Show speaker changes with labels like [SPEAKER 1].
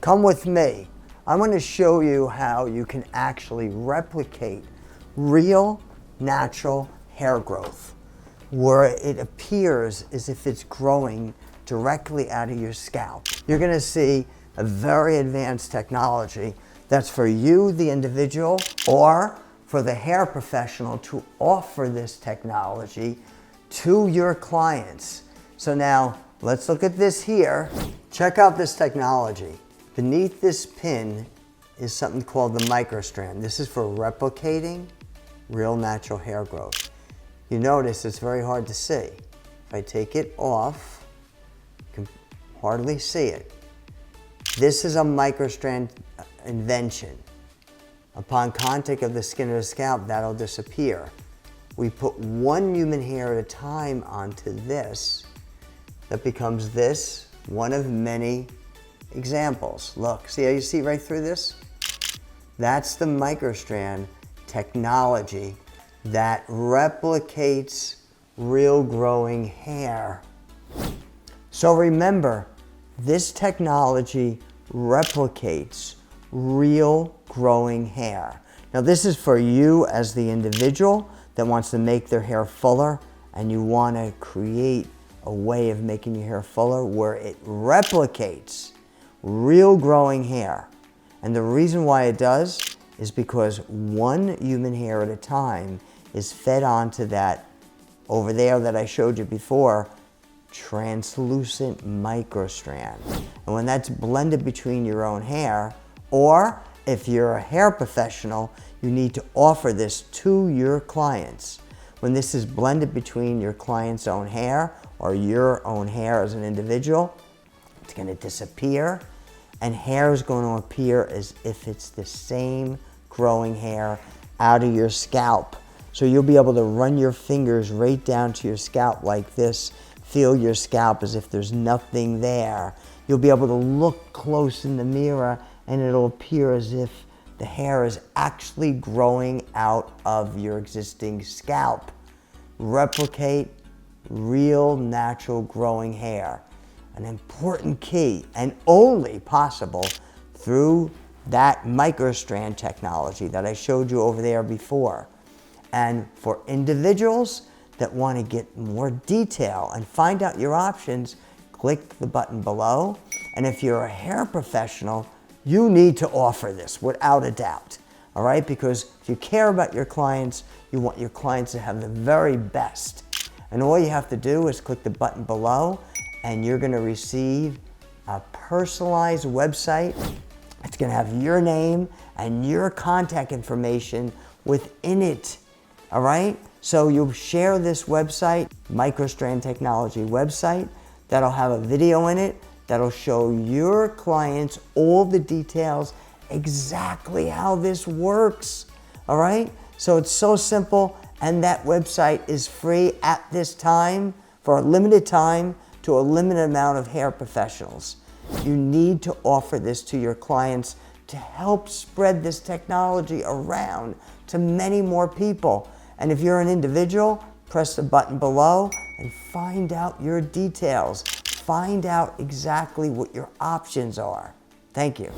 [SPEAKER 1] Come with me. I'm going to show you how you can actually replicate real, natural hair growth, where it appears as if it's growing directly out of your scalp. You're going to see a very advanced technology that's for you, the individual, or for the hair professional to offer this technology to your clients. So now, let's look at this here. Check out this technology. Beneath this pin is something called the microstrand. This is for replicating real natural hair growth. You notice it's very hard to see. If I take it off, you can hardly see it. This is a microstrand invention. Upon contact of the skin of the scalp, that'll disappear. We put one human hair at a time onto this. That becomes this, one of many examples. Look, see how you see right through this? That's the microstrand technology that replicates real growing hair. So remember, this technology replicates real growing hair. Now this is for you as the individual that wants to make their hair fuller, and you want to create a way of making your hair fuller where it replicates real growing hair. And the reason why it does is because one human hair at a time is fed onto that over there that I showed you before, translucent microstrand. And when that's blended between your own hair, or if you're a hair professional, you need to offer this to your clients. When this is blended between your client's own hair or your own hair as an individual, it's going to disappear, and hair is going to appear as if it's the same growing hair out of your scalp. So you'll be able to run your fingers right down to your scalp like this, feel your scalp as if there's nothing there. You'll be able to look close in the mirror and it'll appear as if the hair is actually growing out of your existing scalp. Replicate real natural growing hair. An important key, and only possible through that microstrand technology that I showed you over there before. And for individuals that want to get more detail and find out your options, click the button below. And if you're a hair professional, you need to offer this without a doubt. All right, because if you care about your clients, you want your clients to have the very best. And all you have to do is click the button below, and you're going to receive a personalized website. It's going to have your name and your contact information within it. All right? So you'll share this website, microstrand technology website, that'll have a video in it that'll show your clients all the details, exactly how this works. All right? So it's so simple, and that website is free at this time for a limited time to a limited amount of hair professionals. You need to offer this to your clients to help spread this technology around to many more people. And if you're an individual, press the button below and find out your details. Find out exactly what your options are. Thank you.